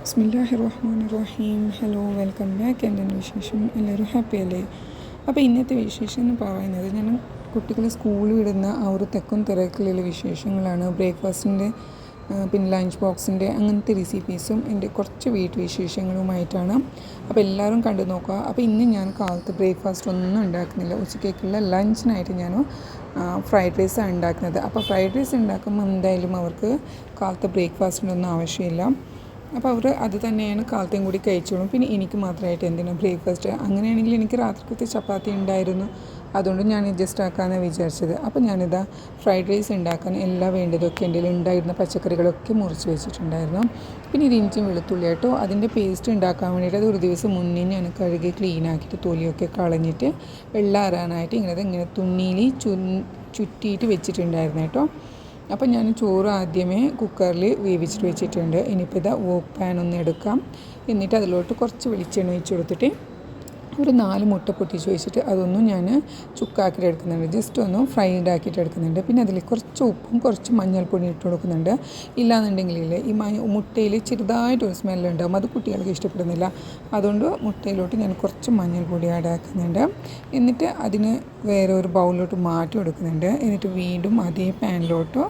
ബിസ്മില്ലാഹിർ റഹ്മാനിർ റഹീം. Hello, welcome back. എന്താണ് വിശേഷം? എല്ലാവരും ഹാപ്പി അല്ലേ? അപ്പോൾ ഇന്നത്തെ വിശേഷം എന്ന് പറയുന്നത് ഞാൻ കുട്ടികളെ സ്കൂളിൽ വിടുന്ന ആ ഒരു തെക്കും തിരക്കിലുള്ള വിശേഷങ്ങളാണ്. ബ്രേക്ക്ഫാസ്റ്റിൻ്റെ പിന്നെ ലഞ്ച് ബോക്സിൻ്റെ അങ്ങനത്തെ റെസിപ്പീസും എൻ്റെ കുറച്ച് വീട്ടുവിശേഷങ്ങളുമായിട്ടാണ്. അപ്പോൾ എല്ലാവരും കണ്ടു നോക്കുക. അപ്പോൾ ഇന്ന് ഞാൻ കാലത്ത് ബ്രേക്ക്ഫാസ്റ്റ് ഒന്നും ഉണ്ടാക്കുന്നില്ല. ഉച്ചക്കേക്കുള്ള ലഞ്ചിനായിട്ട് ഞാൻ ഫ്രൈഡ് റൈസാണ് ഉണ്ടാക്കുന്നത്. അപ്പോൾ ഫ്രൈഡ് റൈസ് ഉണ്ടാക്കുമ്പോൾ എന്തായാലും അവർക്ക് കാലത്ത് ബ്രേക്ക്ഫാസ്റ്റിനൊന്നും ആവശ്യമില്ല. അപ്പോൾ അവർ അത് തന്നെയാണ് കാലത്തെയും കൂടി കഴിച്ചോളും. പിന്നെ എനിക്ക് മാത്രമായിട്ട് എന്തിനാണ് ബ്രേക്ക്ഫാസ്റ്റ്? അങ്ങനെയാണെങ്കിൽ എനിക്ക് രാത്രിക്കത്തെ ചപ്പാത്തി ഉണ്ടായിരുന്നു, അതുകൊണ്ട് ഞാൻ അഡ്ജസ്റ്റ് ആക്കാമെന്ന് വിചാരിച്ചത്. അപ്പോൾ ഞാനിതാ ഫ്രൈഡ് റൈസ് ഉണ്ടാക്കാൻ എല്ലാം വേണ്ടതൊക്കെ എൻ്റെ ഉണ്ടായിരുന്ന പച്ചക്കറികളൊക്കെ മുറിച്ച് വെച്ചിട്ടുണ്ടായിരുന്നു. പിന്നെ ഇത് ഇഞ്ചിയും വെളുത്തുള്ളി കേട്ടോ, അതിൻ്റെ പേസ്റ്റ് ഉണ്ടാക്കാൻ വേണ്ടിയിട്ട് അത് ഒരു ദിവസം മുന്നേ ഞാൻ കഴുകി ക്ലീൻ ആക്കിയിട്ട് തൊലിയൊക്കെ കളഞ്ഞിട്ട് വെള്ളാറാനായിട്ട് ഇങ്ങനെ തുണിയിൽ ചുറ്റിയിട്ട് വെച്ചിട്ടുണ്ടായിരുന്നു കേട്ടോ. അപ്പം ഞാൻ ചോറ് ആദ്യമേ കുക്കറിൽ വേവിച്ചിട്ട് വെച്ചിട്ടുണ്ട്. ഇനിയിപ്പോൾ ഇതാ വോക്ക് പാൻ ഒന്ന് എടുക്കാം. എന്നിട്ട് അതിലോട്ട് കുറച്ച് വെളിച്ചെണ്ണ ഒഴിച്ച് കൊടുത്തിട്ട് ഒരു 4 മുട്ട പൊട്ടിച്ച് വെച്ചിട്ട് അതൊന്നും ഞാൻ ചുക്കാക്കിയിട്ട് എടുക്കുന്നുണ്ട്. ജസ്റ്റ് ഒന്ന് ഫ്രൈഡ് ആക്കിയിട്ട് എടുക്കുന്നുണ്ട്. പിന്നെ അതിൽ കുറച്ച് ഉപ്പും കുറച്ച് മഞ്ഞൾപ്പൊടി ഇട്ട് കൊടുക്കുന്നുണ്ട്. ഇല്ലാന്നുണ്ടെങ്കിൽ ഈ മുട്ടയിൽ ചെറുതായിട്ടൊരു സ്മെല്ലുണ്ടാകും, അത് കുട്ടികൾക്ക് ഇഷ്ടപ്പെടുന്നില്ല. അതുകൊണ്ട് മുട്ടയിലോട്ട് ഞാൻ കുറച്ച് മഞ്ഞൾപ്പൊടി ആഡ് ആക്കുന്നുണ്ട്. എന്നിട്ട് അതിന് വേറെ ഒരു ബൗളിലോട്ട് മാറ്റി കൊടുക്കുന്നുണ്ട്. എന്നിട്ട് വീണ്ടും അതേ പാനിലോട്ട്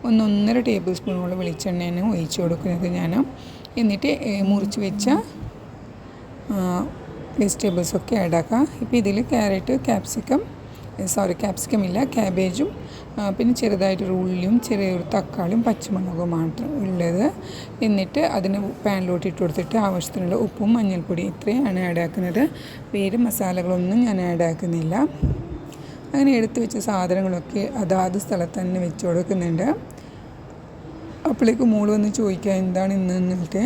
1.5 ടേബിൾ സ്പൂണോളം വെളിച്ചെണ്ണയാണ് ഒഴിച്ച് കൊടുക്കുന്നത് ഞാൻ. എന്നിട്ട് മുറിച്ച് വെച്ച വെജിറ്റബിൾസൊക്കെ ആഡ് ആക്കാം. ഇപ്പോൾ ഇതിൽ ക്യാരറ്റ്, ക്യാപ്സിക്കം ഇല്ല, ക്യാബേജും പിന്നെ ചെറുതായിട്ടൊരു ഉള്ളിയും ചെറിയൊരു തക്കാളിയും പച്ചമുളകും മാത്രം ഉള്ളത്. എന്നിട്ട് അതിന് പാനിലോട്ട് ഇട്ട് കൊടുത്തിട്ട് ആവശ്യത്തിനുള്ള ഉപ്പും മഞ്ഞൾപ്പൊടി ഇത്രയാണ് ആഡ് ആക്കുന്നത്. വേറെ മസാലകളൊന്നും ഞാൻ ആഡ് ആക്കുന്നില്ല. അങ്ങനെ എടുത്ത് വെച്ച സാധനങ്ങളൊക്കെ അതാത് സ്ഥലത്ത് തന്നെ വെച്ച് കൊടുക്കുന്നുണ്ട്. അപ്പോഴേക്ക് മോള് വന്ന് ചോദിക്കുക എന്താണ് ഇന്ന് എന്നിട്ട്.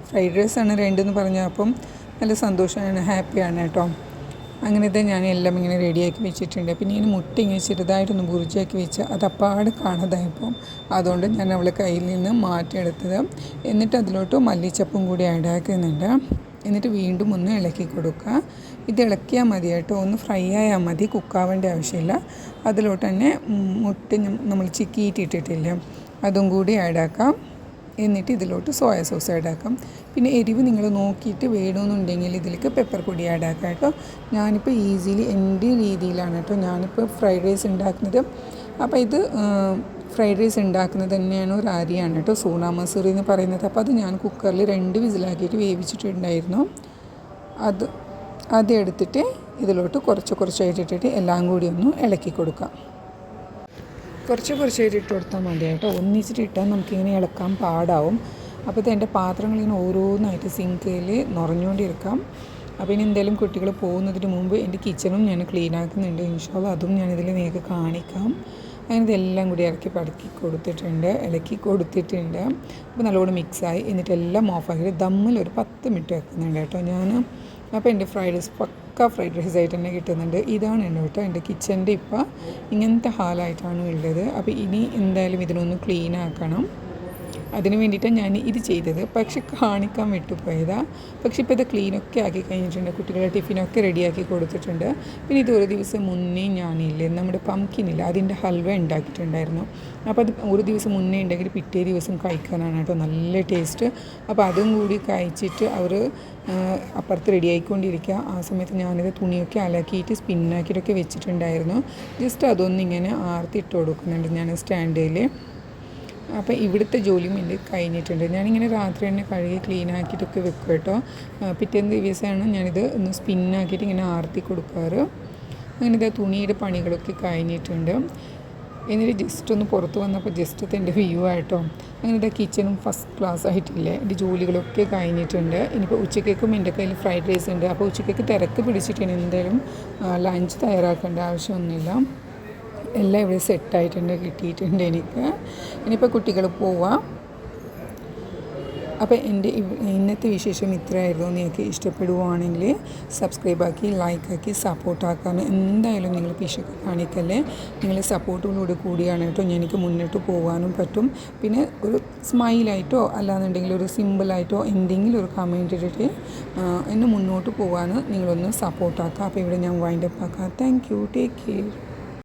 ഫ്രൈഡ് റൈസാണ് രണ്ടെന്ന് പറഞ്ഞാൽ അപ്പം നല്ല സന്തോഷമാണ്, ഹാപ്പിയാണ് കേട്ടോ. അങ്ങനത്തെ ഞാൻ എല്ലാം ഇങ്ങനെ റെഡിയാക്കി വെച്ചിട്ടുണ്ട്. പിന്നെ ഇങ്ങനെ മുട്ട ഇങ്ങനെ ചെറുതായിട്ടൊന്ന് ബുർജിയാക്കി വെച്ച് അത് അപ്പാട് കാണാതായപ്പോൾ അതുകൊണ്ട് ഞാൻ അവളെ കയ്യിൽ നിന്ന് മാറ്റിയെടുത്തത്. എന്നിട്ട് അതിലോട്ട് മല്ലിച്ചപ്പും കൂടി ആഡ് ആക്കുന്നുണ്ട്. എന്നിട്ട് വീണ്ടും ഒന്ന് ഇളക്കി കൊടുക്കുക. ഇത് ഇളക്കിയാൽ മതി കേട്ടോ, ഒന്ന് ഫ്രൈ ആയാൽ മതി, കുക്കാവേണ്ട ആവശ്യമില്ല. അതിലോട്ട് തന്നെ മുട്ട നമ്മൾ ചിക്കിയിട്ടിട്ടിട്ടില്ല, അതും കൂടി ആഡ് ആക്കാം. എന്നിട്ട് ഇതിലോട്ട് സോയ സോസ് ആഡ് ആക്കാം. പിന്നെ എരിവ് നിങ്ങൾ നോക്കിയിട്ട് വേണമെന്നുണ്ടെങ്കിൽ ഇതിലേക്ക് പെപ്പർ പൊടി ആഡ് ആക്കാം കേട്ടോ. ഞാനിപ്പോൾ ഈസിലി എൻ്റെ രീതിയിലാണ് കേട്ടോ ഞാനിപ്പോൾ ഫ്രൈഡ് റൈസ് ഉണ്ടാക്കുന്നത്. അപ്പോൾ ഇത് ഫ്രൈഡ് റൈസ് ഉണ്ടാക്കുന്നത് തന്നെയാണ് ഒരു അരിയാണ് കേട്ടോ, സോനാ മസൂരി എന്ന് പറയുന്നത്. അപ്പോൾ അത് ഞാൻ കുക്കറിൽ 2 വിസിലാക്കിയിട്ട് വേവിച്ചിട്ടുണ്ടായിരുന്നു. അത് എടുത്തിട്ട് ഇതിലോട്ട് കുറച്ചായിട്ട് ഇട്ടിട്ട് എല്ലാം കൂടി ഒന്ന് ഇളക്കി കൊടുക്കാം. കുറച്ചായിട്ട് ഇട്ട് കൊടുത്താൽ മതി കേട്ടോ, ഒന്നിച്ചിട്ട് ഇട്ടാൽ നമുക്കിങ്ങനെ ഇളക്കാൻ പാടാവും. അപ്പോൾ ഇത് എൻ്റെ പാത്രങ്ങളിങ്ങനെ ഓരോന്നായിട്ട് സിങ്കിൽ നിറഞ്ഞുകൊണ്ടിരിക്കാം. അപ്പോൾ ഇനി എന്തായാലും കുട്ടികൾ പോകുന്നതിന് മുമ്പ് എൻ്റെ കിച്ചണും ഞാൻ ക്ലീൻ ആക്കുന്നുണ്ട്. ഇൻഷാ അല്ലാഹ് അതും ഞാനിതിൽ നിങ്ങൾക്ക് കാണിക്കാം. അങ്ങനെ ഇതെല്ലാം കൂടി ഇളക്കി കൊടുത്തിട്ടുണ്ട്. അപ്പോൾ നല്ലോണം മിക്സായി. എന്നിട്ട് എല്ലാം ഓഫാക്കിയിട്ട് ദമ്മിൽ ഒരു 10 മിനിറ്റ് വെക്കുന്നുണ്ട് കേട്ടോ ഞാൻ. അപ്പോൾ എൻ്റെ ഫ്രൈഡ് റൈസ് പക്ക ഫ്രൈഡ് റൈസ് ആയിട്ട് തന്നെ കിട്ടുന്നുണ്ട്. ഇതാണ് കേട്ടോ എൻ്റെ കിച്ചൻ്റെ ഇപ്പോൾ ഇങ്ങനത്തെ ഹാലായിട്ടാണ് ഉള്ളത്. അപ്പോൾ ഇനി എന്തായാലും ഇതിനൊന്ന് ക്ലീൻ ആക്കണം. അതിന് വേണ്ടിയിട്ടാണ് ഞാൻ ഇത് ചെയ്തത്, പക്ഷെ കാണിക്കാൻ വിട്ടുപോയതാണ്. പക്ഷെ ഇപ്പോൾ ഇത് ക്ലീനൊക്കെ ആക്കി കഴിഞ്ഞിട്ടുണ്ട്. കുട്ടികളുടെ ടിഫിനൊക്കെ റെഡിയാക്കി കൊടുത്തിട്ടുണ്ട്. പിന്നെ ഇത് ഒരു ദിവസം മുന്നേ ഞാനില്ലേ നമ്മുടെ പംകിനില്ല അതിൻ്റെ ഹൽവ ഉണ്ടാക്കിയിട്ടുണ്ടായിരുന്നു. അപ്പോൾ അത് ഒരു ദിവസം മുന്നേ ഉണ്ടെങ്കിൽ പിറ്റേ ദിവസം കഴിക്കാനാണ് കേട്ടോ നല്ല ടേസ്റ്റ്. അപ്പോൾ അതും കൂടി കഴിച്ചിട്ട് അവർ അപ്പുറത്ത് റെഡി ആയിക്കൊണ്ടിരിക്കുക. ആ സമയത്ത് ഞാനിത് തുണിയൊക്കെ അലക്കിയിട്ട് സ്പിന്നാക്കിയിട്ടൊക്കെ വെച്ചിട്ടുണ്ടായിരുന്നു. ജസ്റ്റ് അതൊന്നിങ്ങനെ ആർത്തിട്ട് കൊടുക്കുന്നുണ്ട് ഞാൻ സ്റ്റാൻഡിൽ. അപ്പോൾ ഇവിടുത്തെ ജോലിയും എൻ്റെ കഴിഞ്ഞിട്ടുണ്ട്. ഞാനിങ്ങനെ രാത്രി തന്നെ കഴുകി ക്ലീൻ ആക്കിയിട്ടൊക്കെ വെക്കും കേട്ടോ. പിറ്റേന്ന് ദിവസമാണ് ഞാനിത് ഒന്ന് സ്പിന്നാക്കിയിട്ട് ഇങ്ങനെ ആർത്തി കൊടുക്കാറ്. അങ്ങനെ ഇത് തുണിയുടെ പണികളൊക്കെ കഴിഞ്ഞിട്ടുണ്ട്. എന്നിട്ട് ജസ്റ്റ് ഒന്ന് പുറത്ത് വന്നപ്പോൾ ജസ്റ്റ് എൻ്റെ വ്യൂ ആയിട്ടോ. അങ്ങനെ ഇത് കിച്ചണും ഫസ്റ്റ് ക്ലാസ് ആയിട്ടില്ലേ, എൻ്റെ ജോലികളൊക്കെ കഴിഞ്ഞിട്ടുണ്ട്. ഇനിയിപ്പോൾ ഉച്ചക്കേക്കും എൻ്റെ കയ്യിൽ ഫ്രൈഡ് റൈസ് ഉണ്ട്. അപ്പോൾ ഉച്ചക്കേക്ക് തിരക്ക് പിടിച്ചിട്ടാണ് എന്തായാലും ലഞ്ച് തയ്യാറാക്കേണ്ട ആവശ്യമൊന്നുമില്ല. എല്ലാം ഇവിടെ സെറ്റായിട്ടുണ്ട്, കിട്ടിയിട്ടുണ്ട് എനിക്ക്. ഇനിയിപ്പോൾ കുട്ടികൾ പോവാം. അപ്പോൾ എൻ്റെ ഇന്നത്തെ വിശേഷം ഇത്രയായിരുന്നു. നിങ്ങൾക്ക് ഇഷ്ടപ്പെടുവാണെങ്കിൽ സബ്സ്ക്രൈബാക്കി ലൈക്കാക്കി സപ്പോർട്ടാക്കാൻ എന്തായാലും നിങ്ങൾ പിശുക്ക് കാണിക്കല്ലേ. നിങ്ങളുടെ സപ്പോർട്ടിലൂടെ കൂടിയാണ് കേട്ടോ എനിക്ക് മുന്നോട്ട് പോകാനും പറ്റും. പിന്നെ ഒരു സ്മൈലായിട്ടോ അല്ലാന്നുണ്ടെങ്കിൽ ഒരു സിമ്പിളായിട്ടോ എന്തെങ്കിലും ഒരു കമൻറ്റ് ഇട്ടിട്ട് എന്നെ മുന്നോട്ട് പോകാൻ നിങ്ങളൊന്ന് സപ്പോർട്ടാക്കുക. അപ്പോൾ ഇവിടെ ഞാൻ വൈൻഡപ്പ് ആക്കാം. Thank you, take care.